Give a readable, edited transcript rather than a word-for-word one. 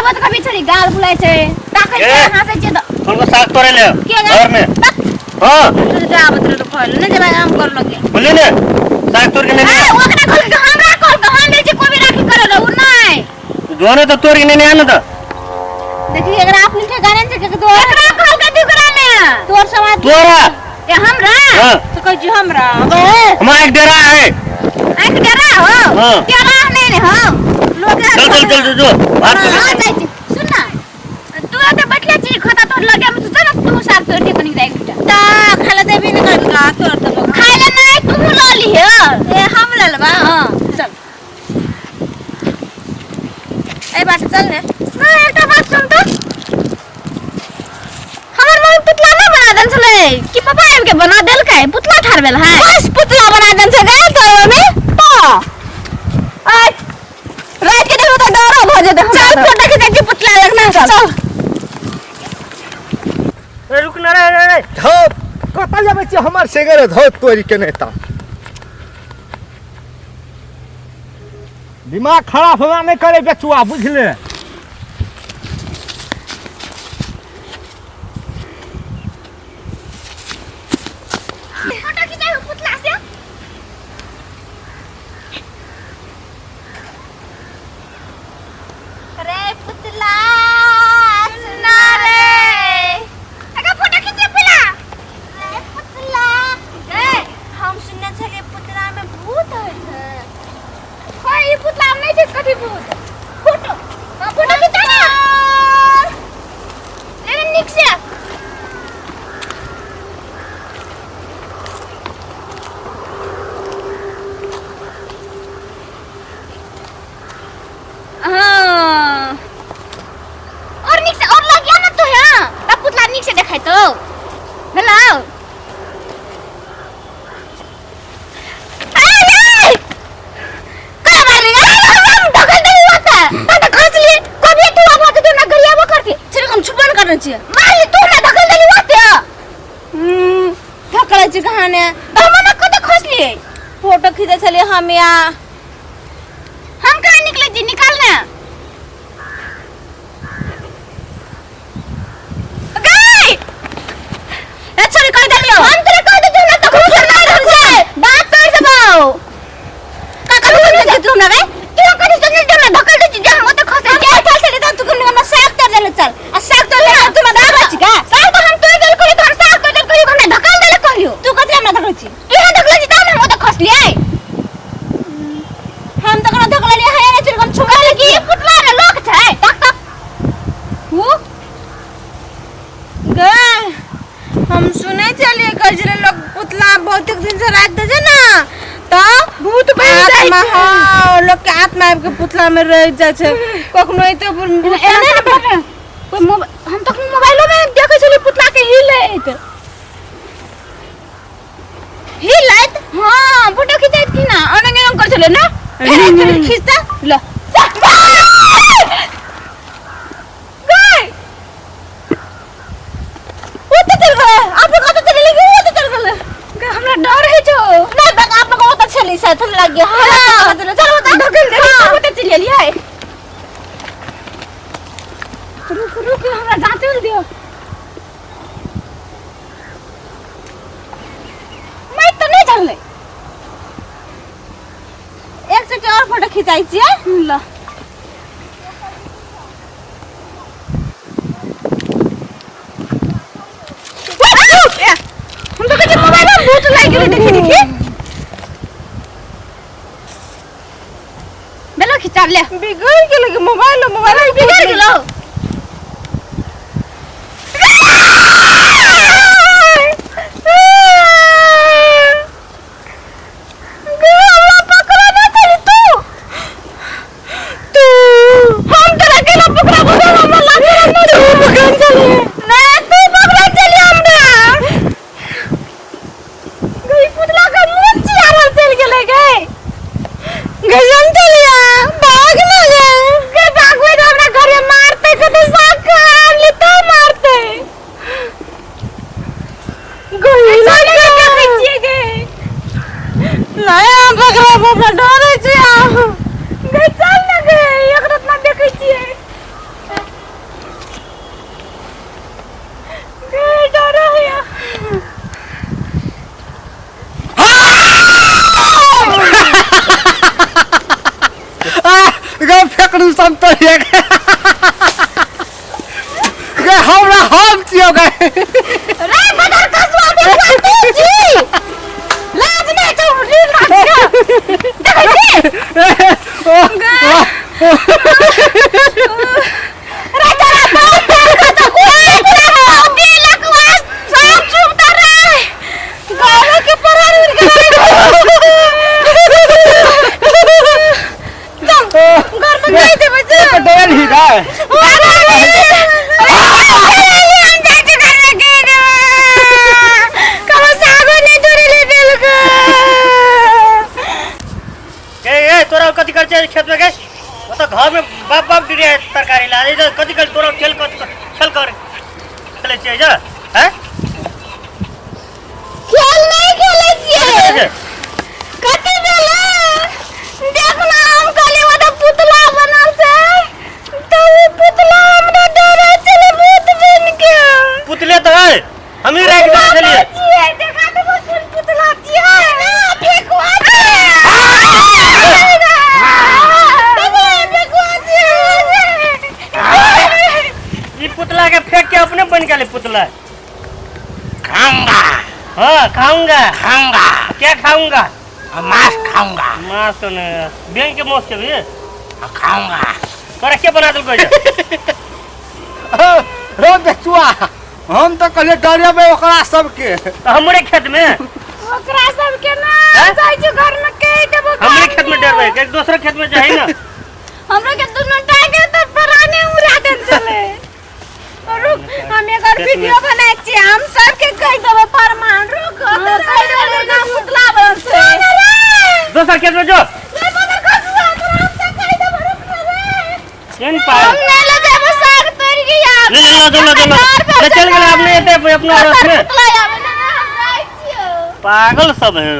मत कभी छोरी गाल बुलाय छे ताकै हंसै छे त तुमको साग तोड़े ले घर में हां तू जा बतरे तो खोल ने जरा काम कर लगे बोले ने साग तोड़ के नहीं ओकरा खोल के हमरा खोल के हम ले छे कोबी राखी करे उ नहीं जोने तो तोड़ के नहीं आना था देखिए अगर आप नीचे गाने से के तो ओकरा खोल के दुकरा में तोर समाज तोरा ये हमरा तो कह जी हमरा हम एक डेरा है एक डेरा हो डेरा नहीं हो लोग चल चल चल जो बात कर सुन ना तू तो बैठले छी खाता तोड़ लगे हम तुझे ना तू साग तोड़ के कनी जाई बेटा ता खाला देबी न कर का तोड़ तो खाला नहीं तू ला ली है ए हम ले लेबा हां चल ए बात चल ने एक बात सुन तो हमर मम्मी पुतला ना बना दन छले कि पापा आब के बना देल के पुतला ठारबेल है बस पुतला बना दन छे गए तोर मम्मी तो आज रात के देखो तो डरो भ जेते हम चल फोटो खींचे के पुतला लगना चल ए रुक ना रे धो कता जाबे छी हमर सेगरे धो तोरी के नेता दिमाग खराब होना नहीं करे बेचुआ बुझले फोटो खींचे पुतला से अरे पुतला सुना रे अगर फोटो खींचे पुतला अरे पुतला गए हम सुनने चले पुतला में भूत है कोई पुतला में नहीं कभी भूत फोटो हां फोटो खींचा ना लेकिन निक से और नीचे से और लग गया ना तो है तब पुतला नीचे दिखाई तो हेलो अरे का मारी हम ढकल नहीं होता तो खस लिए कभी तू अब तो ना गरिया वो करके सिर्फ हम छुपन करना चाहिए मार ले तू ना ढकल नहीं होते ढकल छी कहां ने हम ना कत खस लिए फोटो खींचे चले हम या हम कहां निकले जी निकालना हम तेरे कह दे ना तो खुद करना है हमसे बात कर दबाओ काका बोल दे तू ना रे तू कहीं से नहीं देना धक्का दे जे हम तो खसे जे था से तो तू ना साग कर दे चल आ साग तो ले तू ना दाबा छी का साग तो हम तो गेल करी तो हम साग कर दे करी हम धक्का दे कहियो तू कतरा ना धक्का छी तू ना धक्का छी त हम तो खस लिए हम तो ना धक्का लिए है ना चिर हम छुगा लगी पुतला रे लोग छै टक टक वो गए हम सुने चलिए कजरे लोग पुतला बहुत दिन से राख दे ना तो भूत बन जाय छै हां लोग के आत्मा के पुतला में रह जाय छै कखनो तो एने ना कोई हम तो मोबाइलो में देखे छली पुतला के हिलैत हां फोटो खिंचाइत की ना अनंग अनंग कर छले ना खींचता ल हमरा डर है जो ना तक आप लोग बहुत अच्छे ली साथ लग गया हां चलो बता ढकल दे बहुत चल लिया है रुक रुक हमरा जांचल दियो मैं तो नहीं चलले एक से और फोटो खिंचाई छी ल हम तो कहीं मोबाइल में भूत लाग गए देखी बेलो खिंचा ले बिगड़ गेल मोबाइल बिगड़ गेलो गजन तो लिया भाग ना गए भागवे तो हमरा घर में मारते में फेंक दूं सब तो एक के हमरा हम छियो गए रे बदर कसवा दे जी लाज नहीं तो रील लाज देखै रे तेरा बाप का तो कोई तेरा दिल लकवा सब चुपता रे गावे के परार घर में नहीं दे बच्चे डर ही रहा तोरा कथी कर खेत में गए वो तो घर में बाप बाप गिरे तरकारी ला दे कथी कर तोरा खेल कर खेले छियै जा हैं खेल नहीं खेले छियै कथी भेलै देख ना हम कहले वो तो पुतला बनल छै तो वो पुतला हमरा डरे चले भूत बन के पुतले तो है हम ही रख दे चलिए छियै देखा दे वो पुतला छियै फेंकवा दे ये पुतला के फेंक के अपने बन के ले पुतला खाऊंगा हाँ खाऊंगा खाऊंगा क्या खाऊंगा मांस खाऊंगा मांस तो नहीं बैंक के मौत से भी खाऊंगा तोरा क्या बना दूँ रो बेचुआ हम तो कहले डरे में ओकरा सबके हमारे खेत में ओकरा सब के ना हैं? जाय छै घर में कह देबो हमारे खेत में डर एक दूसरे खेत में जाए ना हमरा के दुनो टाइगर तो पराने उड़ा देन चले रुक हम एकर वीडियो बनाए छी हम सब के कह देबो फरमान रुक कह देबो ना पुतला बन छै दूसरे खेत में जो ले बदर कसुआ तोरा हम से कह देबो रुक रे इन पार हम ने ले देबो साग तोड़ के यार ले चल गए आपने ये अपना रस में पुतला आवे ना हम जाय छियो पागल सब है